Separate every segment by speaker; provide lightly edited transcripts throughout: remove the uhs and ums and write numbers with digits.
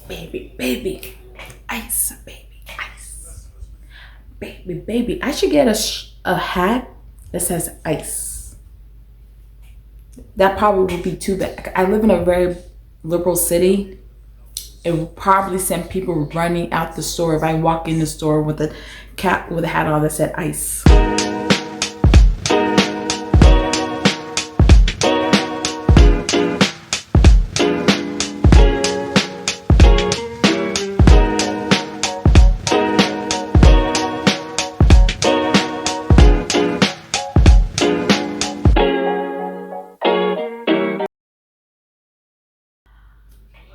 Speaker 1: baby, baby, ice, baby, ice, baby, baby. I should get a hat that says ice. That probably would be too bad. I live in a very liberal city. It will probably send people running out the store if I walk in the store with a cap with a hat on that said ice.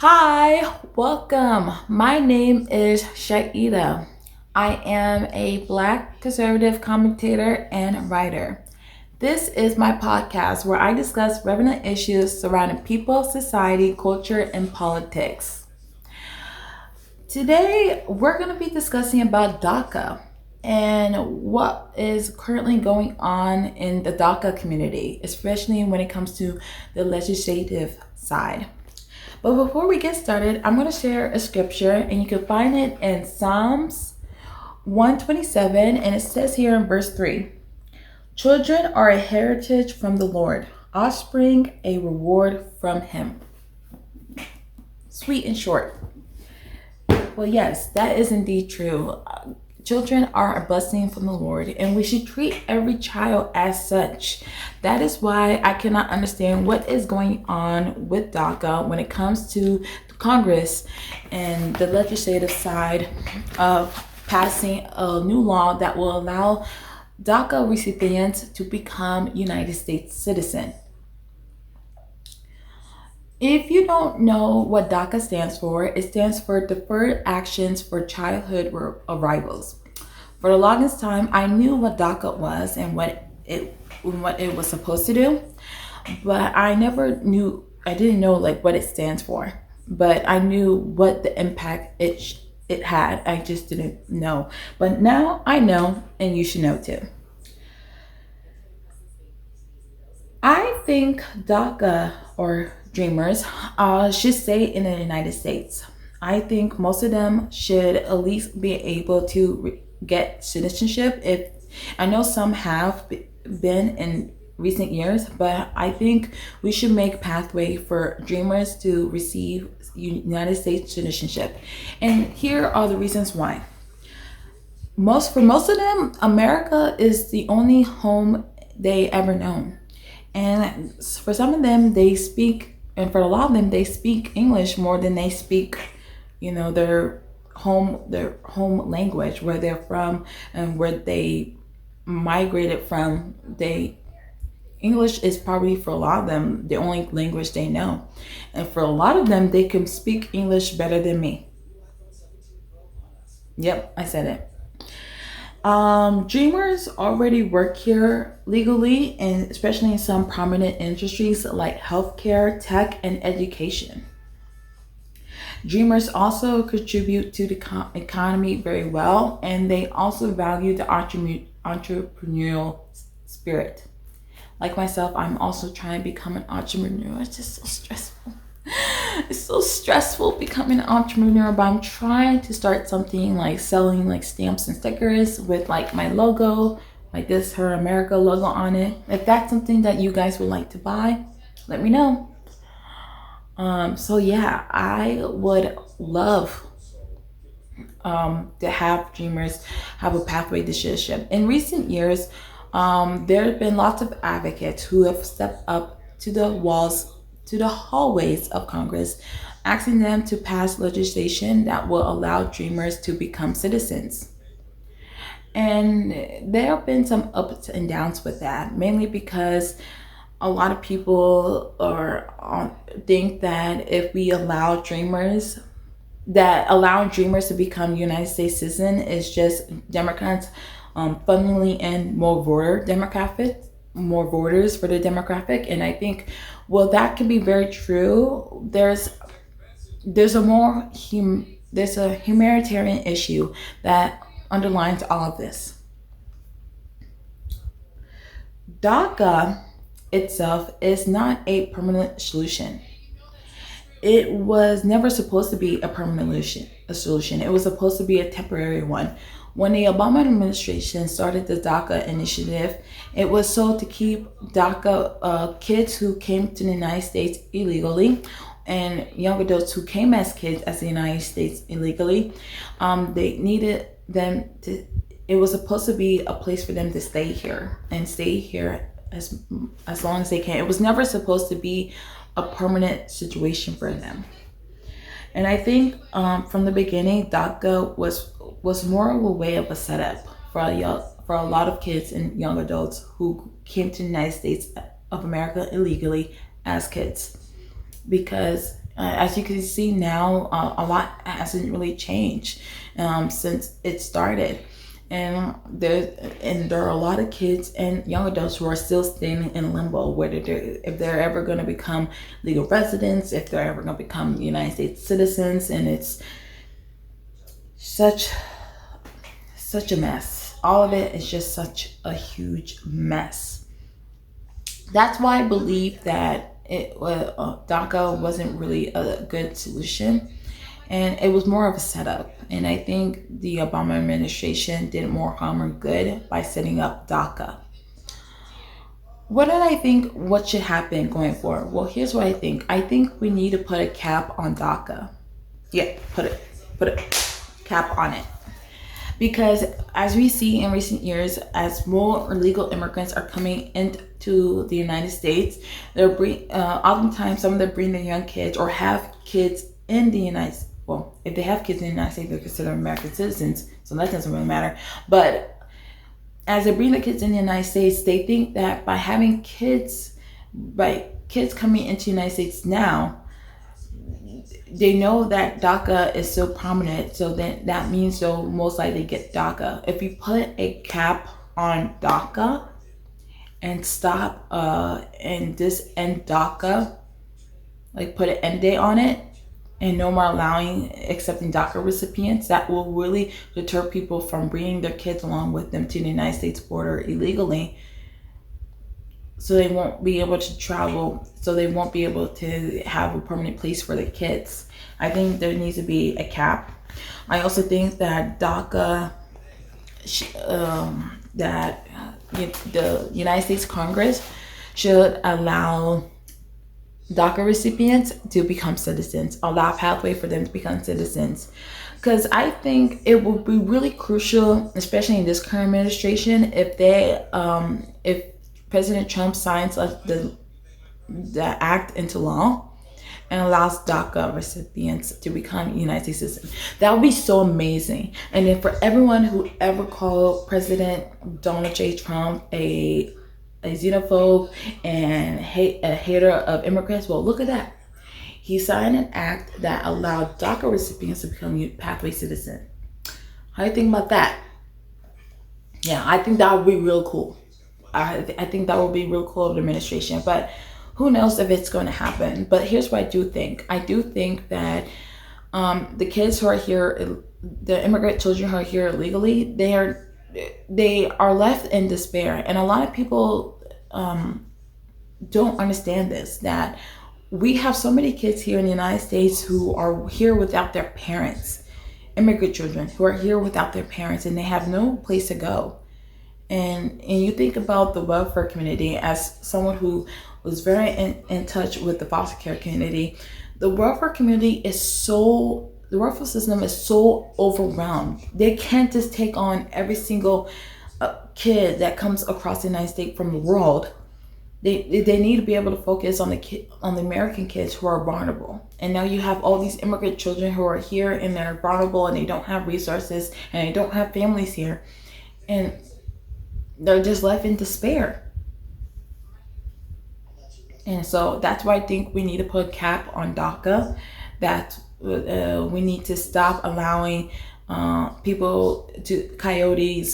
Speaker 1: Hi, welcome. My name is Chaida. I am a Black conservative commentator and writer. This is my podcast where I discuss relevant issues surrounding people, society, culture, and politics. Today, we're going to be discussing about DACA and what is currently going on in the DACA community, especially when it comes to the legislative side. But before we get started, I'm going to share a scripture, and you can find it in Psalms 127, and it says here in verse 3, "Children are a heritage from the Lord, offspring a reward from him." Sweet and short. Well, yes, that is indeed true. Children are a blessing from the Lord, and we should treat every child as such. That is why I cannot understand what is going on with DACA when it comes to Congress and the legislative side of passing a new law that will allow DACA recipients to become United States citizens. If you don't know what DACA stands for, it stands for Deferred Actions for Childhood Arrivals. For the longest time, I knew what DACA was and what it was supposed to do, but I didn't know like what it stands for. But I knew what the impact it had. I just didn't know. But now I know, and you should know too. I think DACA or Dreamers should stay in the United States. I think most of them should at least be able to get citizenship. If I know some have been in recent years, but I think we should make pathway for Dreamers to receive United States citizenship. And here are the reasons why. For most of them, America is the only home they ever known. And for some of them, and for a lot of them, they speak English more than they speak, their home language, where they're from and where they migrated from. English is probably for a lot of them the only language they know, and for a lot of them, they can speak English better than me. Yep, I said it. Dreamers already work here legally, and especially in some prominent industries like healthcare, tech, and education. Dreamers also contribute to the economy very well, and they also value the entrepreneurial spirit. Like myself, I'm also trying to become an entrepreneur. It's just so stressful. It's so stressful becoming an entrepreneur, but I'm trying to start something like selling like stamps and stickers with like my logo, like this Her America logo on it. If that's something that you guys would like to buy, let me know. So yeah, I would love to have Dreamers have a pathway to citizenship. In recent years, there have been lots of advocates who have stepped up to the hallways of Congress, asking them to pass legislation that will allow Dreamers to become citizens. And there have been some ups and downs with that, mainly because a lot of people think that if we allow Dreamers, that allowing Dreamers to become United States citizen is just Democrats funneling in more voters for the demographic, and I think, well, that can be very true. There's a there's a humanitarian issue that underlines all of this. DACA itself is not a permanent solution. it was never supposed to be a permanent solution. It was supposed to be a temporary one. When the Obama administration started the DACA initiative, it was so to keep DACA kids who came to the United States illegally and young adults who came as kids as the United States illegally. They needed them to. It was supposed to be a place for them to stay here and stay here as long as they can. It was never supposed to be a permanent situation for them. And I think from the beginning, DACA was more of a way of a setup for a lot of kids and young adults who came to the United States of America illegally as kids. Because as you can see now, a lot hasn't really changed since it started. And there are a lot of kids and young adults who are still standing in limbo, whether if they're ever going to become legal residents, if they're ever going to become United States citizens, and it's such a mess. All of it is just such a huge mess. That's why I believe that DACA wasn't really a good solution, and it was more of a setup. And I think the Obama administration did more harm than good by setting up DACA. What did I think? What should happen going forward? Well, here's what I think. I think we need to put a cap on DACA. Yeah, put a cap on it. Because as we see in recent years, as more illegal immigrants are coming into the United States, oftentimes some of them bring their young kids or have kids in the United States. Well, if they have kids in the United States, they're considered American citizens, so that doesn't really matter. But as they bring the kids in the United States, they think that by having kids, coming into the United States now, they know that DACA is so prominent, so then that means they'll most likely get DACA. If you put a cap on DACA and stop and this end DACA, like put an end date on it, and no more accepting DACA recipients, that will really deter people from bringing their kids along with them to the United States border illegally. So they won't be able to travel, so they won't be able to have a permanent place for their kids. I think there needs to be a cap. I also think that DACA, the United States Congress should allow DACA recipients to become citizens, allow a pathway for them to become citizens. Because I think it will be really crucial, especially in this current administration, if President Trump signs the act into law and allows DACA recipients to become United States citizens. That would be so amazing. And then for everyone who ever called President Donald J. Trump a xenophobe and a hater of immigrants, well, look at that. He signed an act that allowed DACA recipients to become pathway citizens. How do you think about that? Yeah, I think that would be real cool. I think that would be real cool of the administration, but who knows if it's going to happen. But here's what I do think. I do think that the kids who are here, the immigrant children who are here illegally, they are left in despair. And a lot of people don't understand this, that we have so many kids here in the United States who are here without their parents, immigrant children who are here without their parents, and they have no place to go. And you think about the welfare community as someone who was very in touch with the foster care community. The welfare community the welfare system is so overwhelmed. They can't just take on every single kid that comes across the United States from the world. They need to be able to focus on the American kids who are vulnerable. And now you have all these immigrant children who are here and they're vulnerable and they don't have resources and they don't have families here. And they're just left in despair. And so that's why I think we need to put a cap on DACA, that we need to stop allowing coyotes,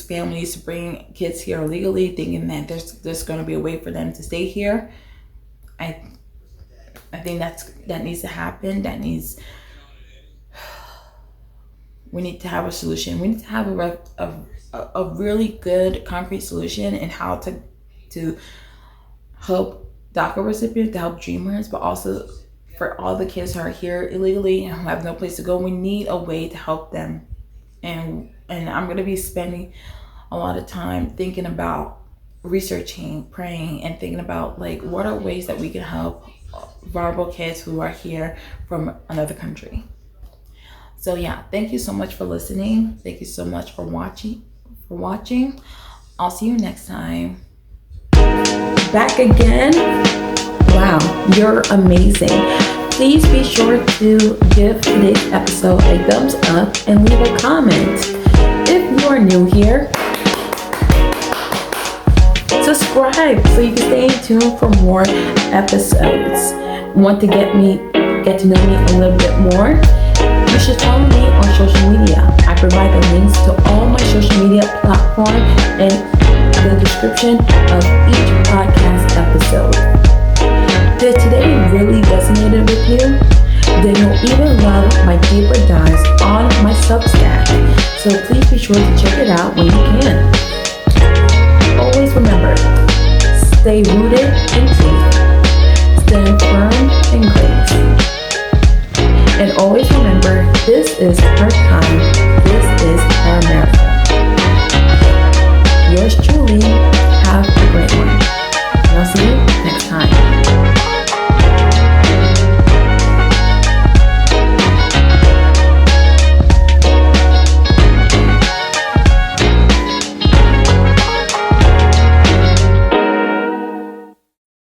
Speaker 1: families to bring kids here illegally, thinking that there's going to be a way for them to stay here. I think that needs to happen. We need to have a solution. We need to have a really good concrete solution in how to help DACA recipients, to help dreamers, but also for all the kids who are here illegally and who have no place to go. We need a way to help them. And I'm going to be spending a lot of time thinking about researching, praying, and thinking about like what are ways that we can help vulnerable kids who are here from another country. So yeah, thank you so much for listening. Thank you so much for watching. I'll see you next time. Back again. Wow, you're amazing. Please be sure to give today's episode a thumbs up and leave a comment. If you are new here, subscribe so you can stay tuned for more episodes. Want to get to know me a little bit more? You should follow me on social media. I provide the links to all my social media platforms in the description of each podcast episode. Did today really resonated with you? Then you'll even love my deeper dives on my Substack. So please be sure to check it out when you can. Always remember, stay rooted in